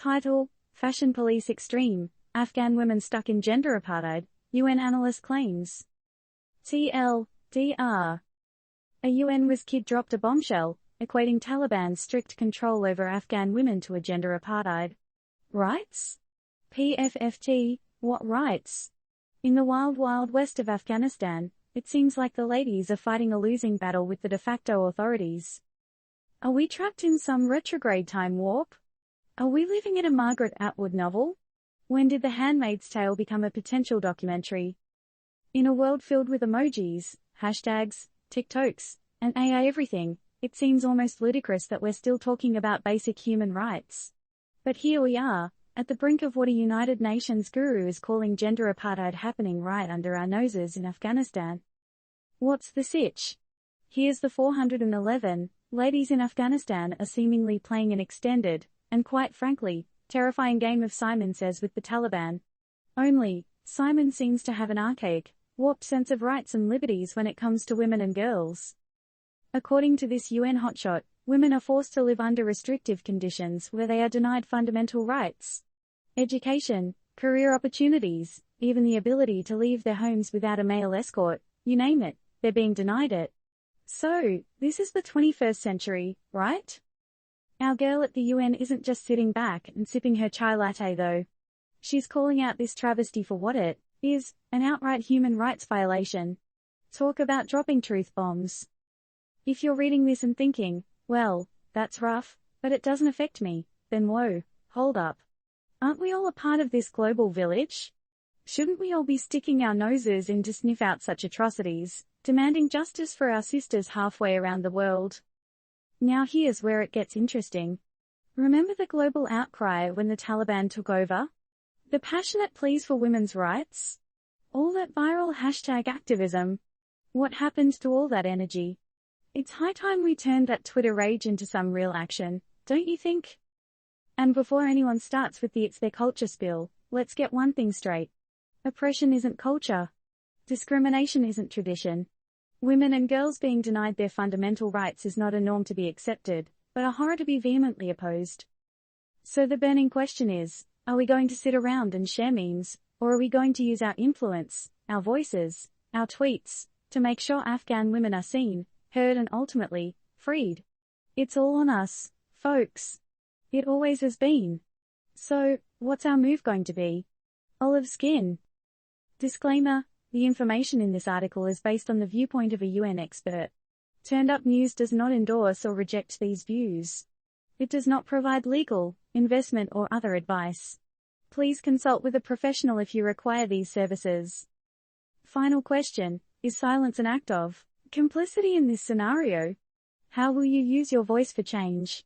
Title: Fashion Police Extreme, Afghan Women Stuck in Gender Apartheid, UN Analyst Claims. TLDR. A UN whiz-kid dropped a bombshell, equating Taliban's strict control over Afghan women to a gender apartheid. Rights? PFFT, what rights? In the wild, wild west of Afghanistan, it seems like the ladies are fighting a losing battle with the de facto authorities. Are we trapped in some retrograde time warp? Are we living in a Margaret Atwood novel? When did The Handmaid's Tale become a potential documentary? In a world filled with emojis, hashtags, TikToks, and AI everything, it seems almost ludicrous that we're still talking about basic human rights. But here we are, at the brink of what a United Nations guru is calling gender apartheid happening right under our noses in Afghanistan. What's the sitch? Here's the 411, ladies in Afghanistan are seemingly playing an extended, and quite frankly, terrifying game of Simon Says with the Taliban. Only, Simon seems to have an archaic, warped sense of rights and liberties when it comes to women and girls. According to this UN hotshot, women are forced to live under restrictive conditions where they are denied fundamental rights. Education, career opportunities, even the ability to leave their homes without a male escort, you name it, they're being denied it. So, this is the 21st century, right? Our girl at the UN isn't just sitting back and sipping her chai latte though. She's calling out this travesty for what it is, an outright human rights violation. Talk about dropping truth bombs. If you're reading this and thinking, well, that's rough, but it doesn't affect me, then whoa, hold up. Aren't we all a part of this global village? Shouldn't we all be sticking our noses in to sniff out such atrocities, demanding justice for our sisters halfway around the world? Now here's where it gets interesting. Remember the global outcry when the Taliban took over? The passionate pleas for women's rights? All that viral hashtag activism? What happened to all that energy? It's high time we turned that Twitter rage into some real action, don't you think? And before anyone starts with the it's their culture spill, let's get one thing straight. Oppression isn't culture. Discrimination isn't tradition. Women and girls being denied their fundamental rights is not a norm to be accepted, but a horror to be vehemently opposed. So the burning question is, are we going to sit around and share memes, or are we going to use our influence, our voices, our tweets, to make sure Afghan women are seen, heard and ultimately, freed? It's all on us, folks. It always has been. So, what's our move going to be? Olive skin. Disclaimer: the information in this article is based on the viewpoint of a UN expert. Turned Up News does not endorse or reject these views. It does not provide legal, investment or other advice. Please consult with a professional if you require these services. Final question: is silence an act of complicity in this scenario? How will you use your voice for change?